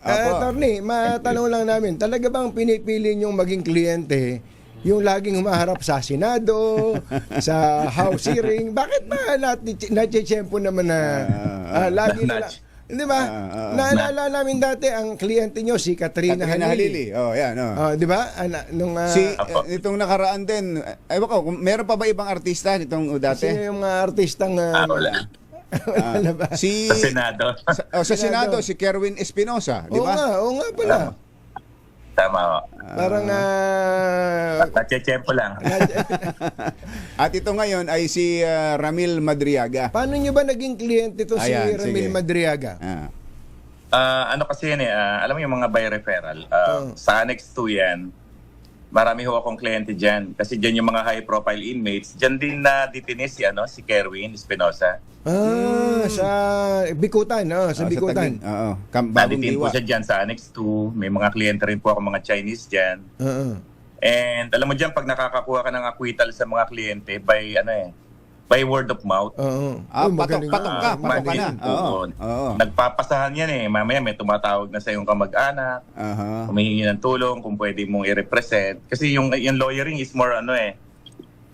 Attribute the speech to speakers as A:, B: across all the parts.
A: Attorney, matanong lang namin, talaga bang pinipili niyong maging kliyente yung laging humaharap sa Senado, sa House hearing? Bakit ba natitsyempo naman na lagi na lang? Di ba? Naalala namin dati ang kliyente nyo, si Katrina Halili.
B: Oh, yan.
A: Di ba?
B: Itong nakaraan din, ewan ko, meron pa ba ibang artista nitong dati?
A: Sino yung mga artistang...
C: wala.
A: Wala ba?
C: Sa Senado.
B: Sa Senado, si Kerwin Espinosa, di ba?
A: Oo nga pala.
C: Tama ko.
A: Parang...
C: Natsyempo lang.
B: At ito ngayon ay si Ramil Madriaga.
A: Paano nyo ba naging kliyente to si
B: Ayan,
A: Ramil
B: sige.
A: Madriaga?
C: Ano kasi yan alam mo yung mga by referral. Sa Annex 2 yan, marami ho akong kliyente dyan. Kasi dyan yung mga high profile inmates. Dyan din na detine si Kerwin Espinosa.
A: Sa Bikutan, sa Bikutan.
B: Bagong
C: Naditin
B: Diwa.
C: po siya dyan sa Annex 2. May mga kliyente rin po ako mga Chinese dyan. And alam mo dyan, pag nakakakuha ka ng acquittal sa mga kliyente by word of mouth.
B: Patok ka na.
C: Nagpapasahan yan Mamaya may tumatawag na sa iyong kamag-anak. Humihingi ng tulong kung pwede mong i-represent. Kasi yung lawyering is more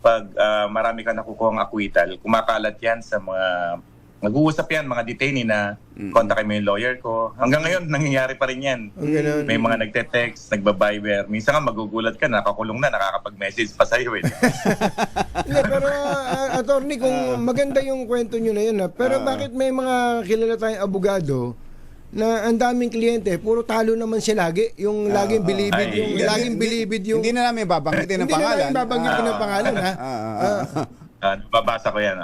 C: pag marami ka nakukuha ng acquittal, kumakalat yan sa mga nag-uusap yan, mga detainee na kontakin mo yung lawyer ko. Hanggang ngayon, nangyayari pa rin yan. May mga nagte-text, nagbabiber. Minsan nga magugulat ka, nakakulong na, nakakapag-message pa sa'yo.
A: Pero, attorney, kung maganda yung kwento nyo na yun, pero bakit may mga kilala tayong abogado na ang daming kliyente, puro talo naman siya lagi. Yung laging bilibid yung...
B: Hindi na namin babanggitin ng pangalan.
A: Hindi na namin babanggitin ng pangalan, ha?
C: Babasa ko yan.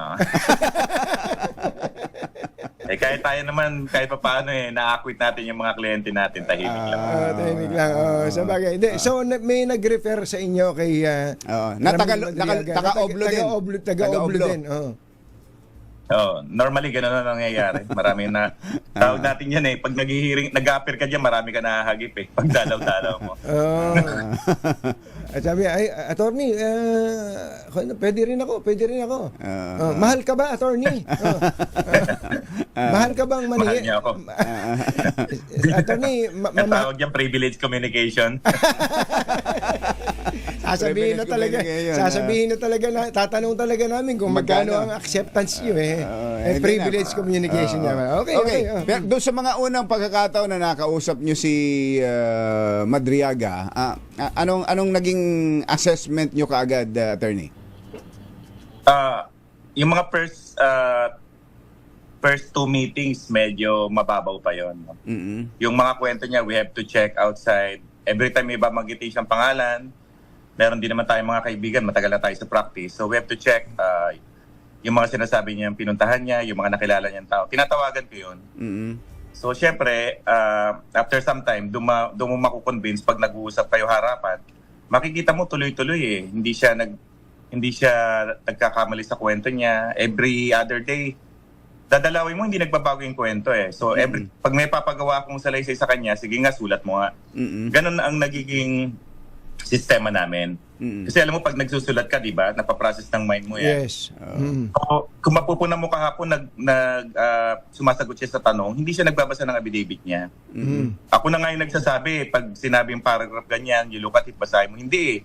C: Kahit tayo naman, kahit pa paano na-acquit natin yung mga kliyente natin, tahimik lang.
A: Tahimik lang. Sa bagay. So, may nag-refer sa inyo kay... Taga-Oblo din.
C: Normally, gano'n na nangyayari. Marami na, tawag natin yan pag nag-appear ka dyan, marami ka nahagip pag dalaw-dalaw mo.
A: At sabi, attorney, pwede rin ako. Mahal ka ba, attorney? Mahal ka bang
C: Mahal niya ako.
A: Attorney,
C: tawag yan privilege communication.
A: Sasabihin na talaga, tatanong talaga namin kung magkano ang acceptance nyo privilege communication naman. Okay.
B: Pero doon sa mga unang pagkakataon na nakausap nyo si Madriaga, anong naging assessment nyo kaagad, attorney?
C: Yung mga first two meetings, medyo mababaw pa yon. Yung mga kwento niya, we have to check outside. Every time may babanggitin siyang pangalan, meron din naman tayong mga kaibigan, matagal na tayo sa practice. So we have to check yung mga sinasabi niya, yung pinuntahan niya, yung mga nakilala niyang tao. Tinatawagan ko yun. So syempre, after some time, doon mo makukonvince pag nag-uusap kayo harapan, makikita mo tuloy-tuloy Hindi siya nagkakamali sa kwento niya. Every other day, dadalawin mo, hindi nagbabago yung kwento So pag may papagawa akong salaysay sa kanya, sige nga, sulat mo nga. Ganun ang nagiging sistema namin. Kasi alam mo, pag nagsusulat ka, di ba, napaprocess ng mind mo yan.
A: Yes.
C: Kung mapupunan mo kahapon, sumasagot siya sa tanong, hindi siya nagbabasa ng affidavit niya. Ako na nga yung nagsasabi, pag sinabi yung paragraph ganyan, you look at it, basahin mo. Hindi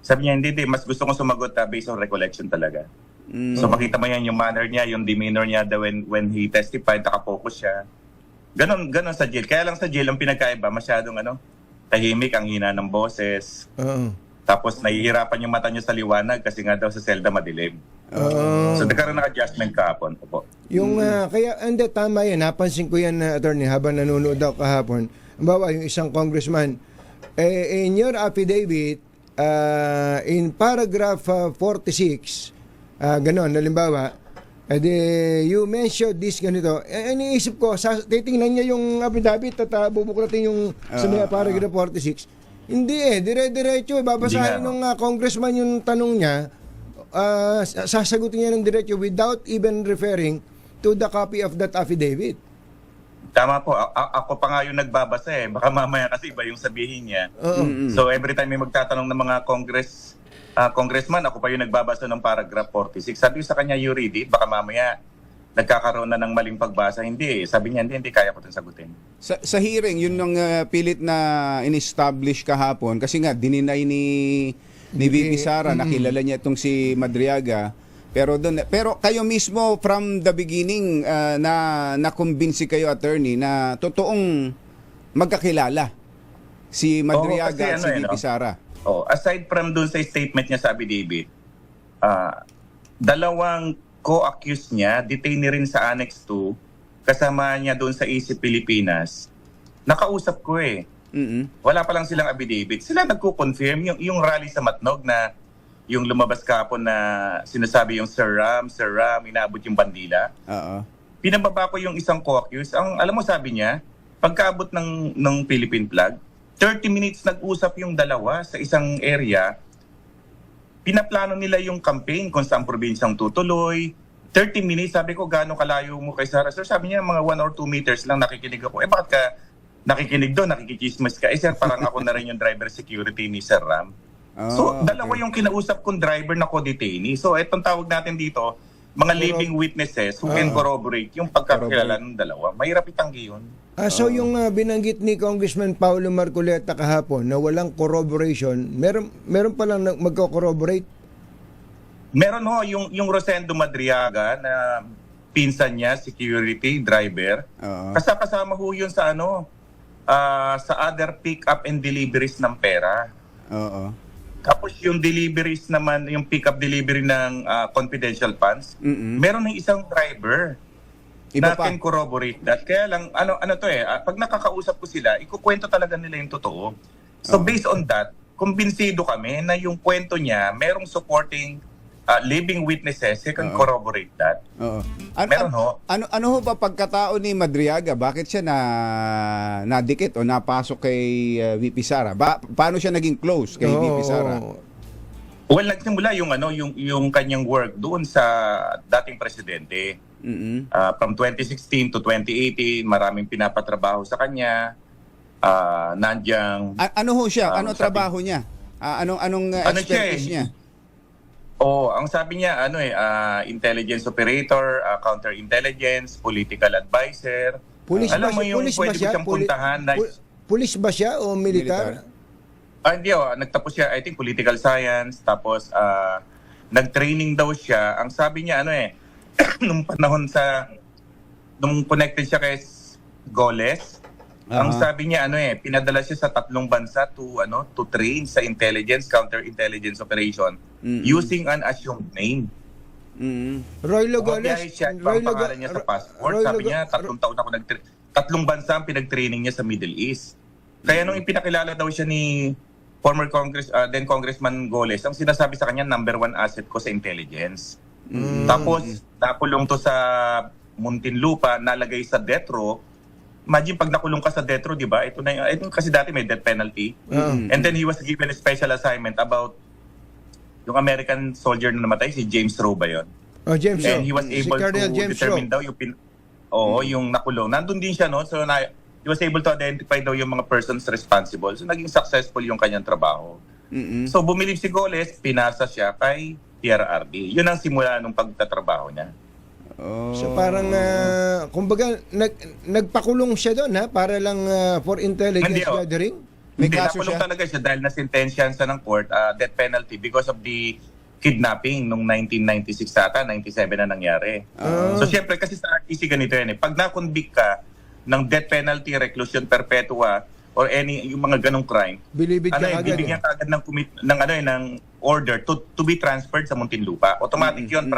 C: Sabi niya, hindi, mas gusto kong sumagot based on recollection talaga. So makita mo yan yung manner niya, yung demeanor niya when he testified, nakapokus siya. Ganon sa jail. Kaya lang sa jail, ang pinagkaiba, masyadong tahimik, ang hina ng boses. Tapos nahihirapan yung mata niya sa liwanag kasi nga daw sa selda madilim. So nagkaroon ng adjustment kahapon po.
A: Yung kaya tama yan, napansin ko yan attorney habang nanonood ako kahapon. Halimbawa yung isang congressman in your affidavit in paragraph 46 ganon, halimbawa you mentioned this ganito, iniisip ko titingnan niya yung affidavit at bubuklatin yung sa paragraph 46. Hindi dire-diretso babasahin ng congressman yung tanong niya, sasagutin niya ng diretso without even referring to the copy of that affidavit.
C: Tama po, ako pa nga yung nagbabasa baka mamaya kasi iba yung sabihin niya. So every time may magtatanong ng mga congressman, ako pa yung nagbabasa ng paragraph 46. Sabi ko sa kanya, you read it, baka mamaya nagkakaroon na ng maling pagbasa. Hindi, sabi niya, hindi kaya ko itong sagutin.
B: Sa hearing, yun nung pilit na in-establish kahapon, kasi nga, dininay ni VP Sara, nakilala niya itong si Madriaga, pero kayo mismo from the beginning na-convince kayo, attorney, na totoong magkakilala si Madriaga at si VP Sara.
C: Aside from dun sa statement niya sa affidavit, dalawang co-accused niya, detainee rin sa Annex 2, kasama niya doon sa EC Pilipinas. Nakausap ko eh. Wala pa lang silang affidavit. Sila nagko-confirm yung rally sa Matnog na yung lumabas kahapon na sinasabi yung Sir Ram, inaabot yung bandila. Pinababa ko yung isang co-accused. Alam mo sabi niya, pagkaabot ng Philippine flag, 30 minutes nag-usap yung dalawa sa isang area. Pinaplano nila yung campaign kung saan probinsyang tutuloy. 30 minutes, sabi ko, gaano kalayo mo kay Sara? Sir, sabi niya, mga 1 or 2 meters lang nakikinig ako. Bakit ka nakikinig doon? Nakikichismis ka. Sir, parang ako na rin yung driver security ni Sir Ram. So, dalawa yung kinausap kong driver na co-detainee. So, itong tawag natin dito, mga living witnesses who can corroborate yung pagkakilala ng dalawa. Mahirap itanggi yun.
A: So yung binanggit ni Congressman Paulo Marcoleta kahapon na walang corroboration, meron pa lang magko-corroborate?
C: Meron ho, yung Rosendo Madriaga na pinsan niya, security driver. Kasama ho yun sa sa other pick-up and deliveries ng pera. Tapos yung deliveries naman, yung pick-up delivery ng confidential funds, meron ng isang driver na can corroborate that. Kaya lang, pag nakakausap ko sila, ikukwento talaga nila yung totoo. So based on that, kumbinsido kami na yung kwento niya, merong supporting living witnesses who can corroborate that. Meron ho.
B: Ano ho ba pagkatao ni Madriaga? Bakit siya nadikit o napasok kay VP Sara? Paano siya naging close kay VP Sara?
C: Well, nagsimula yung kanyang work doon sa dating presidente. From 2016 to 2018, maraming pinapatrabaho sa kanya. Nandiyan.
B: Ano ho siya? Ano trabaho niya? Anong expertise niya?
C: Ang sabi niya, intelligence operator, counterintelligence, political advisor. Alam mo yung pwede mo siyang puntahan.
A: Pulis ba siya o militar?
C: Hindi nagtapos siya, I think, political science. Tapos, nag-training daw siya. Ang sabi niya, nung panahon nung connected siya kay Goles, ang sabi niya, pinadala siya sa 3 bansa to train sa intelligence, counterintelligence operation using an assumed name.
A: Roylo Goles.
C: Pangalan niya sa passport. Sabi niya, 3 taon ako 3 bansa ang pinag-training niya sa Middle East. Kaya nung ipinakilala daw siya ni former then Congressman Goles, ang sinasabi sa kanya, number 1 asset ko sa intelligence. Tapos, nakulong to sa Muntinlupa, nalagay sa death row. Imagine pag nakulong ka sa death row, di ba? Ito kasi dati may death penalty. And then he was given a special assignment about yung American soldier na namatay, si James Rowe ba yun?
A: James Rowe.
C: And he was able to determine daw yung nakulong. Nandun din siya, no? So, he was able to identify daw yung mga persons responsible. So, naging successful yung kanyang trabaho. So, bumilib si Goles, pinasa siya kay PRRD. Yun ang simula ng pagtatrabaho niya.
A: So parang kumbaga nagpakulong siya doon para lang for intelligence gathering.
C: Hindi, nakulong talaga siya dahil nasintensyahan sa ng court death penalty because of the kidnapping nung 1996 ata, 97 na nangyari. So syempre kasi sa RTC ganito yan pag na-convict ka ng death penalty, reclusion perpetua or yung mga ganong crime, bibigyan ka agad ng order to be transferred sa Muntinlupa. Automatic yun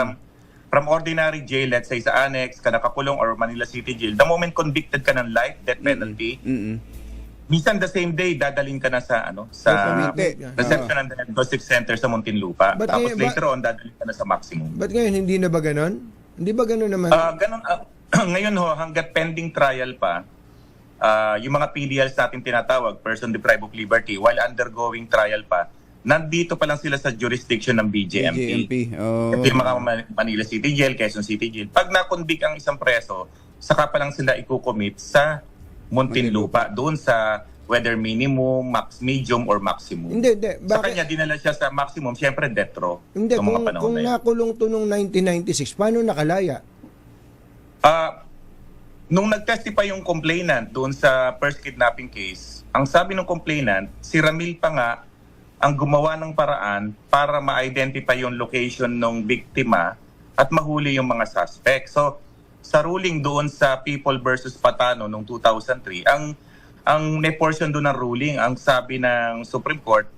C: from ordinary jail, let's say sa Annex, ka nakakulong or Manila City Jail, the moment convicted ka ng life death penalty, minsan the same day dadalhin ka na sa reception and diagnostic center sa Muntinlupa. Tapos later on dadalhin ka na sa maximum.
A: But ngayon hindi na ba ganon? Hindi ba ganon naman?
C: Ngayon hanggat pending trial pa, yung mga PDLs natin tinatawag, person deprived of liberty, while undergoing trial pa, nandito pa lang sila sa jurisdiction ng BJMP. Ito yung mga Manila City Jail, Quezon City Jail. Pag na-convict ang isang preso, saka pa lang sila i-commit sa Muntinlupa, doon sa whether minimum, medium, or maximum.
A: Hindi.
C: Sa kanya, dinala siya sa maximum, syempre death row.
A: Hindi, kung nakulong to nung 1996, paano nakalaya?
C: Nung nag-testify yung complainant doon sa first kidnapping case, ang sabi ng complainant, si Ramil pa nga ang gumawa ng paraan para ma-identify yung location ng biktima at mahuli yung mga suspect. So, sa ruling doon sa People versus Patano noong 2003, ang portion doon ng ruling, ang sabi ng Supreme Court,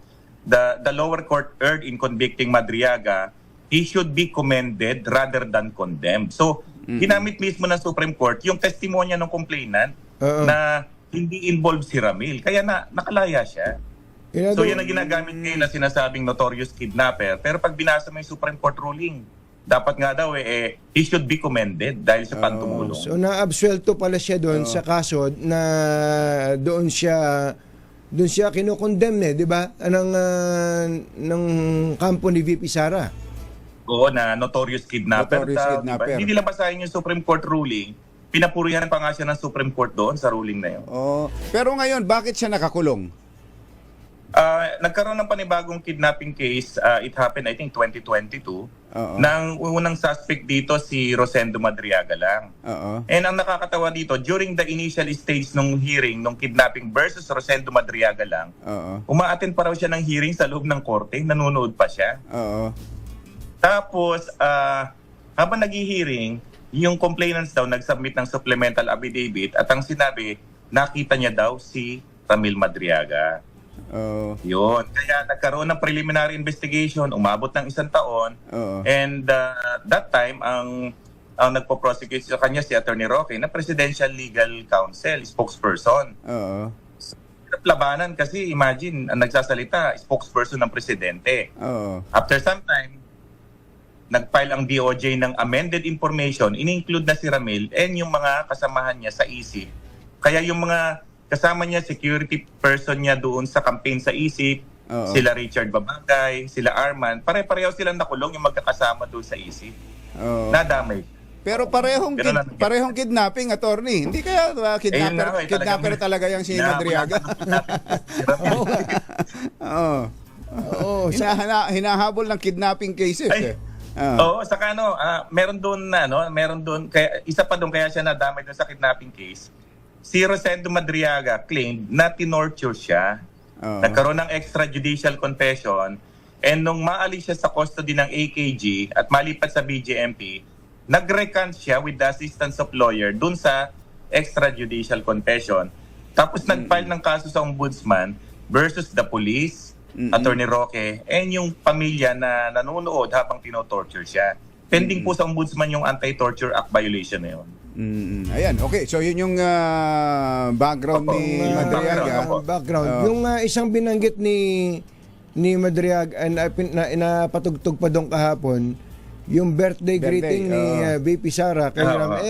C: the lower court erred in convicting Madriaga, he should be commended rather than condemned. So, ginamit mismo ng Supreme Court yung testimonya ng complainant na hindi involved si Ramil. Kaya nakalaya siya. So, yan ang ginagamit ngayon na sinasabing notorious kidnapper. Pero pag binasa mo yung Supreme Court ruling, dapat nga daw he should be commended dahil sa pagtumulong.
A: So, na-absuelto pala siya doon sa kaso na doon siya kinukondemn di ba? Ng kampo ni VP Sara.
C: Oo, na notorious kidnapper.
B: Kidnapper.
C: Hindi nila basahin yung Supreme Court ruling. Pinapurihan pa nga siya ng Supreme Court doon sa ruling na yun.
B: Pero ngayon, bakit siya nakakulong?
C: Nagkaroon ng panibagong kidnapping case. It happened, I think, 2022. Nang unang suspect dito si Rosendo Madriaga lang. And ang nakakatawa dito, during the initial stage ng hearing, ng kidnapping versus Rosendo Madriaga lang, umaattend pa raw siya ng hearing sa loob ng korte. Nanonood pa siya. Tapos, habang nag-hearing, yung complainants daw nag-submit ng supplemental affidavit at ang sinabi, nakita niya daw si Ramil Madriaga. Yun. Kaya nagkaroon ng preliminary investigation, umabot ng 1 taon. And that time, ang nagpo-prosecute sa kanya si Attorney Roque na Presidential Legal Counsel, spokesperson. Labanan kasi imagine, ang nagsasalita, spokesperson ng presidente. After some time, nag-file ang DOJ ng amended information, in-include na si Ramil and yung mga kasamahan niya sa ISIP. Kaya yung mga kasama niya, security person niya doon sa campaign sa ISIP, sila Richard Babagay, sila Arman, pare-pareho silang nakulong yung magkakasama doon sa ISIP. Nadamay.
B: Pero parehong kidnapping, attorney. Hindi kaya kidnapper talaga yung si Madriaga? Hinahabol ng kidnapping cases.
C: Oo, saka meron doon kaya isa pa doon kaya siya nadamay doon sa kidnapping case. Si Rosendo Madriaga claimed na tinorture siya. Nagkaroon ng extrajudicial confession and nung maalis siya sa custody ng AKG at malipat sa BJMP, nag-recant siya with the assistance of lawyer doon sa extrajudicial confession. Tapos nag-file ng kaso sa ombudsman versus the police, Attorney Roque, and yung pamilya na nanonood habang tinotorture siya. Pending po sa ombudsman yung Anti-Torture Act violation na yun.
B: Ayan, okay. So yun yung background ni Madriaga.
A: Yung isang binanggit ni Madriaga na napatugtog pa doon kahapon, yung birthday greeting ni VP Sara kay Ram.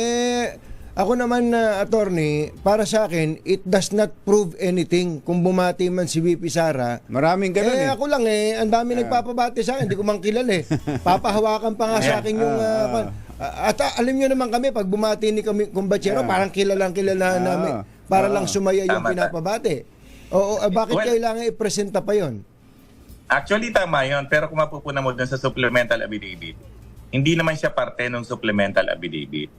A: Ako naman na attorney, para sa akin, it does not prove anything kung bumati man si VP Sara.
B: Maraming ganun
A: Ako lang ang dami nagpapabati sa akin, hindi ko man kilala Papahawakan pa nga sa akin yung at alam niyo naman kami pag bumati ni kami kumbachero, parang kilala namin para lang sumaya yung pinapabati. Bakit kailangan i-presenta pa yon?
C: Actually tama yon, pero kung mapupuna mo dun sa supplemental affidavit, hindi naman siya parte ng supplemental affidavit.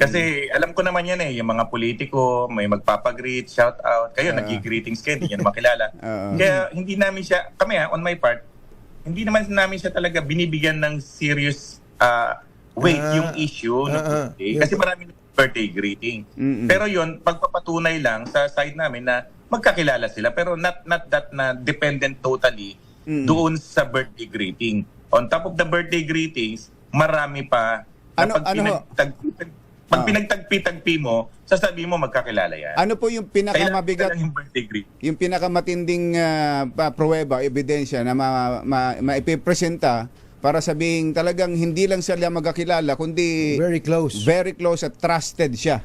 C: Kasi alam ko naman yan yung mga politiko, may magpapagreet, shout out, kayo nag-greetings kayo, hindi nyo naman kilala. Kaya hindi namin siya, kami on my part, hindi naman namin siya talaga binibigyan ng serious weight yung issue ng birthday. Kasi maraming birthday greeting. Pero yun, pagpapatunay lang sa side namin na magkakilala sila, pero not that na dependent totally doon sa birthday greeting. On top of the birthday greetings, marami pa na pag pinagtagpi-tagpi mo, sasabihin mo magkakilala yan.
B: Ano po yung pinakamabigat,
C: yung birthday greeting?
B: yung pinakamatinding pruweba, ebidensya na maipipresenta para sabihing talagang hindi lang sila magkakilala, kundi
A: Very close
B: at trusted siya?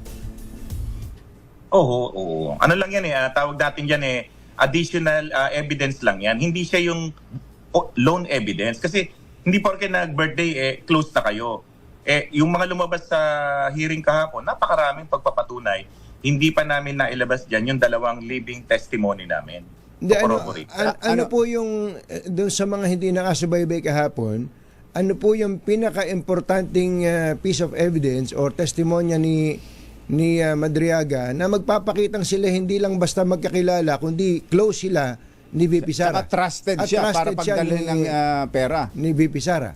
C: Oo. Ano lang yan tawag natin yan additional evidence lang yan. Hindi siya yung lone evidence. Kasi hindi porke nag-birthday, close na kayo. Yung mga lumabas sa hearing kahapon, napakaraming pagpapatunay. Hindi pa namin nailabas dyan yung 2 living testimony namin.
A: Ano po yung doon sa mga hindi nakasubaybay kahapon, ano po yung pinaka-importanting piece of evidence or testimonya ni Madriaga na magpapakitang sila hindi lang basta magkakilala kundi close sila ni VP Sara.
B: Saka trusted
A: At
B: siya para
A: trusted siya
B: pagdalhin ng pera.
A: ni VP Sara.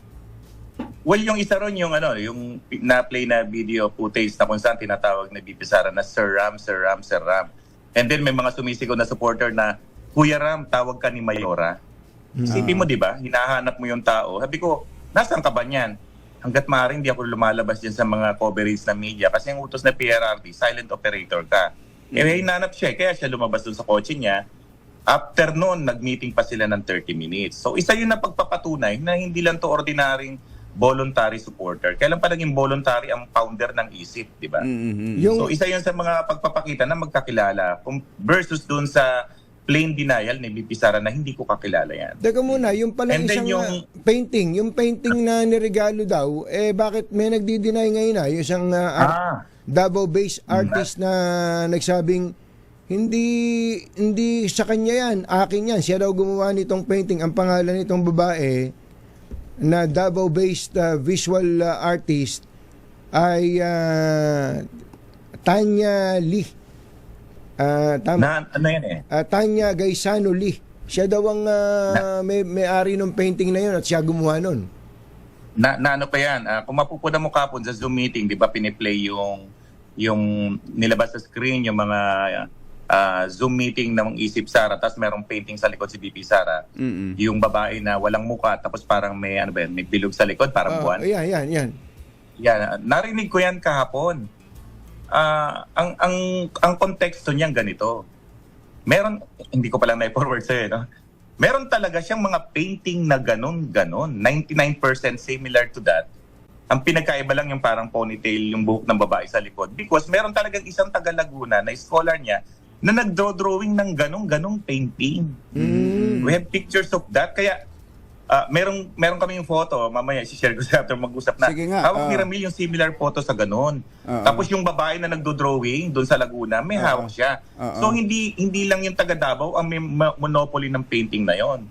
C: Well, yung isa ron yung yung na-play na video footage na kung saan tinatawag na VP Sara na Sir Ram, Sir Ram, Sir Ram. And then may mga sumisigaw na supporter na, Kuya Ram, tawag ka ni Mayora. Isipin mo, di ba? Hinahanap mo yung tao. Sabi ko, nasaan ka ba niyan? Hanggat maaaring di ako lumalabas dyan sa mga coverage ng media kasi ang utos na PRRD, silent operator ka. Hinanap siya, kaya siya lumabas dun sa kotse niya. After noon, nag-meeting pa sila ng 30 minutes. So isa yun na pagpapatunay na hindi lang to ordinaryong voluntary supporter. Kailan pa naging voluntary ang founder ng ISIP, di ba? So isa yun sa mga pagpapakita na magkakilala versus dun sa plain denial ni VP Sara na hindi ko kakilala yan.
A: Teka muna, yung pala
C: And then
A: isang painting, yung painting na niregalo daw, bakit may nagdi-deny ngayon yung isang Davao-based artist na nagsabing hindi sa kanya yan, akin yan. Siya daw gumawa nitong painting. Ang pangalan nitong babae na Davao-based visual artist ay Tanya Lee.
C: Ano yan
A: Tanya Gaisano Lee. Siya daw ang may-ari ng painting na yun at siya gumawa nun.
C: Na ano pa yan? Kung mapupunta mo kapon sa Zoom meeting, di ba piniplay yung nilabas sa screen, yung mga Zoom meeting ng Isip Sara, tapos merong painting sa likod si VP Sara. Yung babae na walang muka, tapos parang may may bilog sa likod, parang buwan.
A: Yan.
C: Yan, narinig ko yan kahapon. Ang konteksto niyan ganito. Meron, hindi ko palang na-forward sa'yo, no? Meron talaga siyang mga painting na ganon. 99% similar to that. Ang pinagkaiba lang yung parang ponytail, yung buhok ng babae sa likod. Because meron talagang isang taga Laguna na scholar niya na nag-drawing ng ganong painting. We have pictures of that. Kaya meron kami yung photo, mamaya i-share ko sa after mag-usap na.
B: Sige nga,
C: hawak ni Ramil yung similar photo sa ganon. Tapos yung babae na nagdo-drawing doon sa Laguna, may hawak siya. So hindi lang yung taga Davao ang may monopoly ng painting na yon.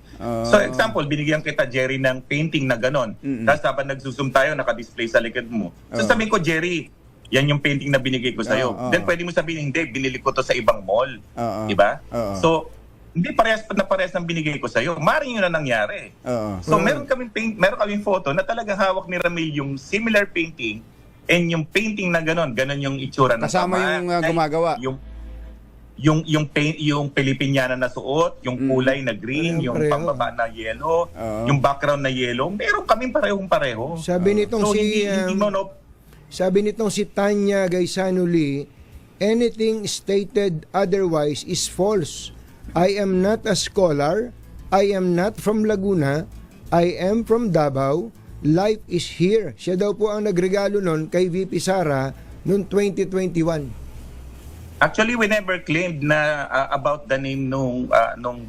C: So example, binigyan kita Jerry ng painting na ganon. Tapos dapat nagsusum tayo, naka-display sa likod mo. So sabihin ko, Jerry, yan yung painting na binigay ko sa'yo. Then pwede mo sabihin, hindi, binili ko to sa ibang mall. Diba? So hindi parehas ng binigay ko sa'yo. Maring yun na nangyari. So meron kaming photo na talagang hawak ni Ramil yung similar painting and yung painting na ganon yung itsura ng
B: kasama yung gumagawa.
C: Yung Pilipiniana na suot, yung kulay na green, yung pambaba na yellow, yung background na yellow, meron kaming pareho.
A: Sabi nitong si Tanya Gaisano Lee, anything stated otherwise is false. I am not a scholar. I am not from Laguna. I am from Davao. Life is here. Siya daw po ang nagregalo nun kay VP Sara noong 2021.
C: Actually, we never claimed na about the name nung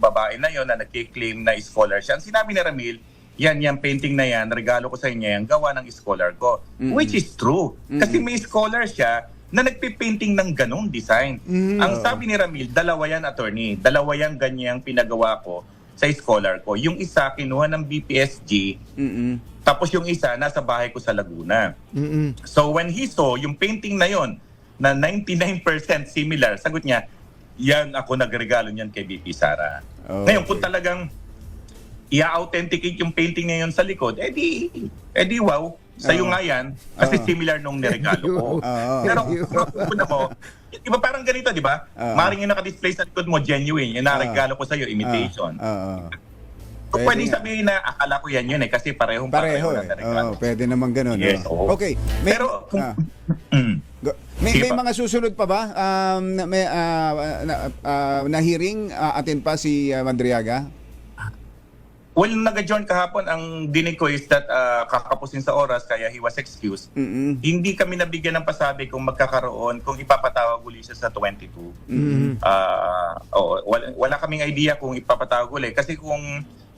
C: babae na yon na nagki-claim na scholar siya. Ang sinabi ni Ramil, yan painting na yan, regalo ko sa inyo, yan gawa ng scholar ko. Which is true. Kasi may scholar siya na nagpipainting ng ganong design. Ang sabi ni Ramil, dalawa yan, attorney. Dalawa yan ganyang pinagawa ko sa scholar ko. Yung isa, kinuha ng BPSG, tapos yung isa, nasa bahay ko sa Laguna. So when he saw yung painting na yon na 99% similar, sagot niya, yan ako nagregalo niyan kay BP Sara. Ngayon, kung talagang i-authenticate yung painting na yun sa likod, edi wow, sa'yo nga yan, kasi similar nung niregalo ko. Pero kung mo, iba parang ganito, di ba? Maring yung naka-display sa likod mo, genuine. Yung naregalo ko sa'yo, imitation. So, pwedeng sabihin na akala ko yan yun kasi parehong
B: pareho
C: na niregalo.
B: Pwede naman ganun.
C: Yes,
B: okay.
C: Pero,
B: may mga susunod pa ba? Na hearing atin pa si Madriaga?
C: Well, nag-adjourn kahapon, ang dinig ko is that kakapusin sa oras kaya he was excused. Hindi kami nabigyan ng pasabi kung magkakaroon, kung ipapatawag uli siya sa 22. Wala kaming idea kung ipapatawag uli. Kasi kung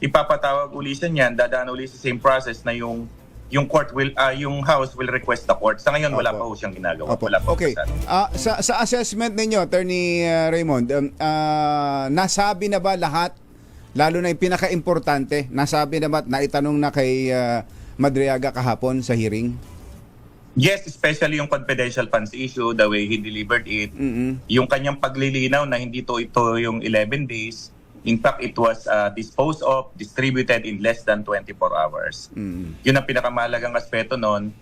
C: ipapatawag uli siya niyan, dadaan uli sa same process na yung court will, yung house will request the court. Sa ngayon, wala pa ho siyang ginagawa. Wala pa
B: okay. Sa assessment ninyo, Attorney Raymond, nasabi na ba lahat, lalo na yung pinaka-importante, nasabi na ba, naitanong na kay Madriaga kahapon sa hearing?
C: Yes, especially yung confidential funds issue, the way he delivered it, yung kanyang paglilinaw na hindi ito yung 11 days. In fact, it was disposed of, distributed in less than 24 hours. Yun ang pinakamahalagang aspeto nun.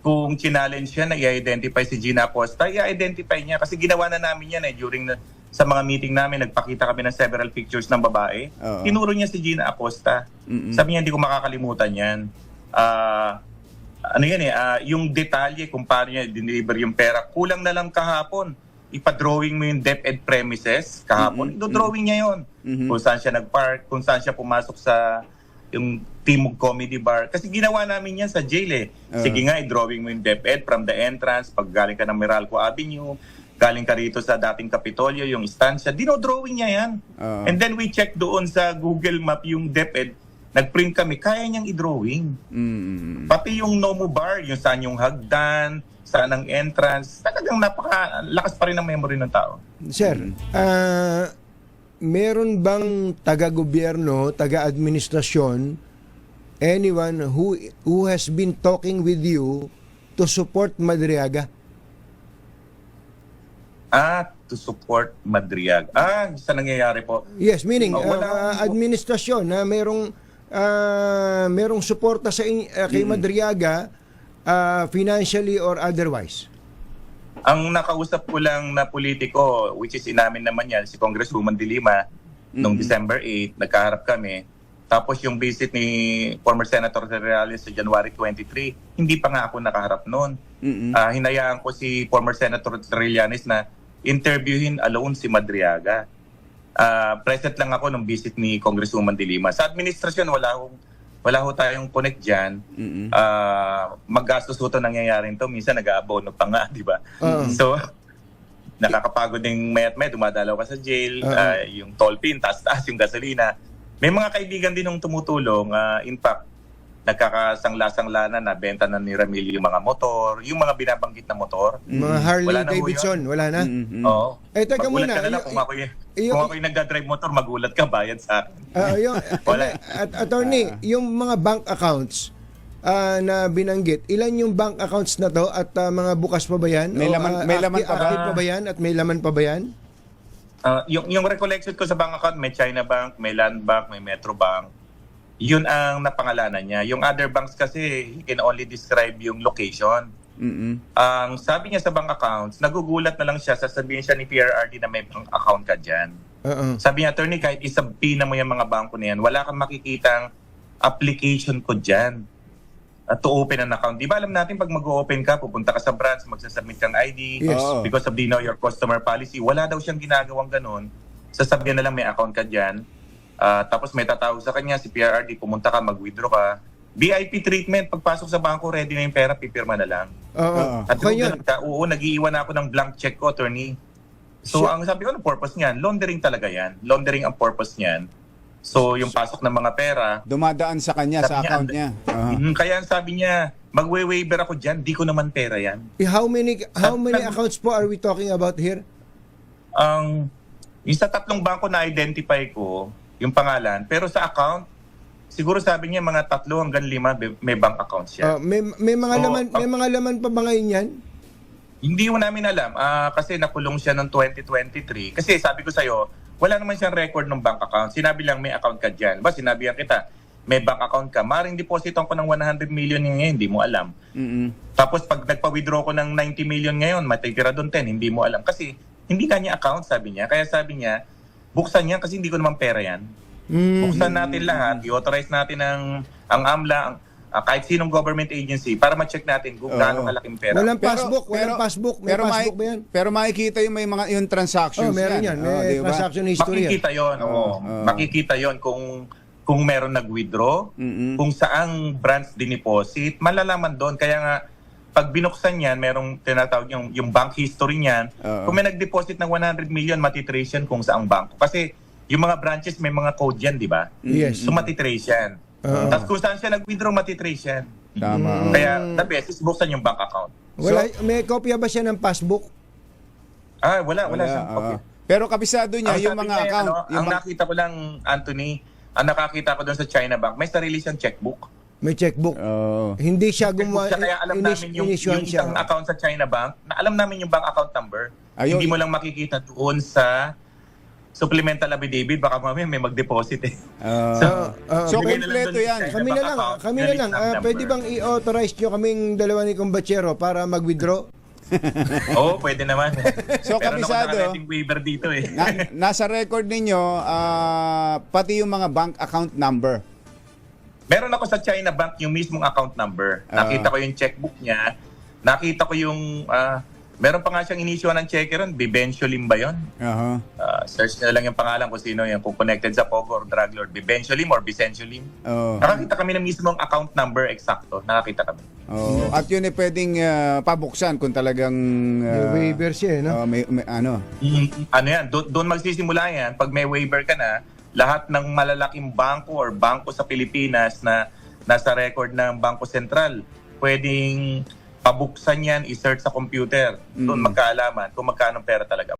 C: Kung challenge siya na i-identify si Gina Acosta, i-identify niya. Kasi ginawa na namin yan sa mga meeting namin, nagpakita kami ng several pictures ng babae. Tinuro niya si Gina Acosta. Sabi niya, hindi ko makakalimutan yan. Yung detalye kung paano niya deliver yung pera, kulang na lang kahapon. Ipa-drawing mo yung DepEd premises kahapon. Do-drawing niya yun. Kung saan siya nag-park, kung saan siya pumasok sa yung Timog Comedy Bar. Kasi ginawa namin yan sa jail eh. Sige nga, i-drawing mo yung DepEd from the entrance, pag galing ka ng Meralco Avenue, galing ka rito sa dating Kapitolyo, yung istansya, dino-drawing niya yan. And then we check doon sa Google Map yung DepEd, nag-print kami, kaya niyang i-drawing. Pati yung Nomo Bar, yung saan yung hagdan, saan ang entrance, talagang napaka-lakas pa rin ang memory ng tao.
A: Sir, meron bang taga-gobyerno, taga-administrasyon, anyone who has been talking with you to support Madriaga?
C: To support Madriaga. Sa nangyayari po.
A: Yes, meaning
C: Wala-
A: administrasyon na merong suporta sa kay Madriaga financially or otherwise.
C: Ang nakausap ko lang na politiko, which is inamin naman yan, si Congresswoman De Lima, noong December 8, nagkaharap kami. Tapos yung visit ni former Senator Terrales sa January 23, hindi pa nga ako nakaharap noon. Hinayaan ko si former Senator Trillanes na interviewin alone si Madriaga. Present lang ako nung visit ni Congresswoman De Lima. Sa administrasyon, wala ho tayong connect dyan. Maggastos ho ito nangyayari ito. Minsan nag-aabono pa nga, di ba? So, nakakapagod din may dumadalaw ka sa jail, yung toll fee, taas-taas yung gasolina. May mga kaibigan din nung tumutulong. In fact, nagkakasangla-sangla na benta na ni Ramil yung mga motor, yung mga binabanggit na motor.
A: Mga Harley
C: Wala na ho
A: Davidson, wala na?
C: Oo.
A: Teka
C: Magulat
A: muna.
C: ka na lang kung ako'y nagdadrive motor, magulat ka, bayad sa akin. Wala.
A: Attorney, yung mga bank accounts na binanggit, ilan yung bank accounts na to at mga bukas pa ba yan?
B: May laman pa ba?
A: Active pa ba yan at may laman pa ba yan?
C: Yung recollection ko sa bank account, may China Bank, may Land Bank, may Metro Bank. Yun ang napangalanan niya. Yung other banks kasi, he can only describe yung location. Ang sabi niya sa bank accounts, nagugulat na lang siya, sasabihin siya ni PRRD na may bank account ka dyan. Sabi niya, attorney, kahit isabina mo yung mga bangko na yan, wala kang makikitang application ko dyan to open an account. Di ba alam natin pag mag-open ka, pupunta ka sa branch, magsasubmit kang ID,
A: Yes.
C: because of the Know Your Customer policy. Wala daw siyang ginagawang ganun. Sasabihin na lang may account ka dyan. Tapos may tatawag sa kanya, si PRRD, pumunta ka, mag-withdraw ka. VIP treatment, pagpasok sa bangko, ready na yung pera, pipirma na lang. At nag-iiwan ako ng blank check ko, attorney. So, ang sabi ko, ano purpose niyan? Laundering talaga yan. Laundering ang purpose niyan. So, yung pasok ng mga pera,
B: Dumadaan sa kanya, sa account niya.
C: kaya sabi niya, magwe-waiver ako dyan, di ko naman pera yan.
A: How many accounts po are we talking about here?
C: Yung sa 3 bangko na identify ko, yung pangalan, pero sa account, siguro sabi niya mga 3 hanggang 5 may bank accounts siya.
A: May mga laman pa ba ngayon yan?
C: Hindi mo namin alam kasi nakulong siya noong 2023. Kasi sabi ko sa'yo, wala naman siyang record ng bank account. Sinabi lang may account ka dyan. Ba, sinabihan kita, may bank account ka. Maring depositan ko ng 100 million ngayon, hindi mo alam. Tapos pag nagpa-withdraw ko ng 90 million ngayon, matitira doon 10, hindi mo alam. Kasi hindi kanya account, sabi niya. Kaya sabi niya, buksan niya kasi hindi ko naman pera yan. Buksan natin lahat, i-authorize natin ang AMLA, kahit sinong government agency para ma-check natin kung gaano kalaking pera.
A: Walang passbook. May passbook ba yan?
B: Pero makikita yung may mga yung transactions
A: meron yan. May
B: diba?
A: transaction history yan.
C: Makikita yon. Makikita yon kung meron nag-withdraw, kung saang branch dineposit, malalaman doon. Kaya nga, pag binuksan yan, merong tinatawag yung bank history niyan. Kung may nag-deposit ng 100 million, matitrace yan kung saang banko. Kasi yung mga branches may mga code yan, di ba?
A: Yes.
C: So matitrace yan. Tapos kung saan siya nag-withdraw, matitrace yan.
B: Tama.
C: Kaya the best is buksan yung bank account.
A: May kopya ba siya ng passbook?
C: Wala siyang copy.
B: Pero kabisado niya
C: Ang
B: yung
C: sabi
B: mga
C: niya,
B: account.
C: ang nakita ko lang, Anthony, ang nakakita ko doon sa China Bank, may sarili siyang checkbook.
A: May checkbook.
B: Oo.
A: Hindi siya gumawa,
C: Siya, kaya alam namin yung
A: inisyon
C: isang account sa China Bank, na alam namin yung bank account number.
B: Ayun.
C: Hindi mo lang makikita doon sa supplemental affidavit, baka mamaya may mag-deposit eh.
B: So,
C: bigay na lang
B: kompleto
C: doon
B: yan.
C: sa
A: Kami na lang,
C: account,
A: kami na
C: galing
A: lang.
C: ng number.
A: Pwede bang i-authorize nyo kaming dalawa ni Kumbachero para mag-withdraw?
C: Oo, pwede naman.
B: So,
C: Pero
B: kabisado.
C: naku, waiver dito eh.
B: Nasa record ninyo, pati yung mga bank account number.
C: Meron ako sa China Bank yung mismong account number. Nakita ko yung checkbook niya. Nakita ko yung... meron pa nga siyang inisyo ng checker ron. Bibencio Lim ba yun?
B: Aha.
C: Search na lang yung pangalan kung sino yan. Kung connected sa Pogo or Drug Lord. Bibencio Lim or Vicencio Lim.
B: Oo.
C: Nakakita kami ng mismong account number eksakto. Nakakita kami.
B: Oo. At yun ay pwedeng pabuksan kung talagang...
A: May waiver siya, no?
B: may ano.
C: Ano yan? Doon magsisimula yan. Pag may waiver ka na, lahat ng malalaking bangko or bangko sa Pilipinas na nasa record ng Bangko Sentral, pwedeng pabuksan yan, i-search sa computer. Doon magkaalaman kung magkano pera talaga.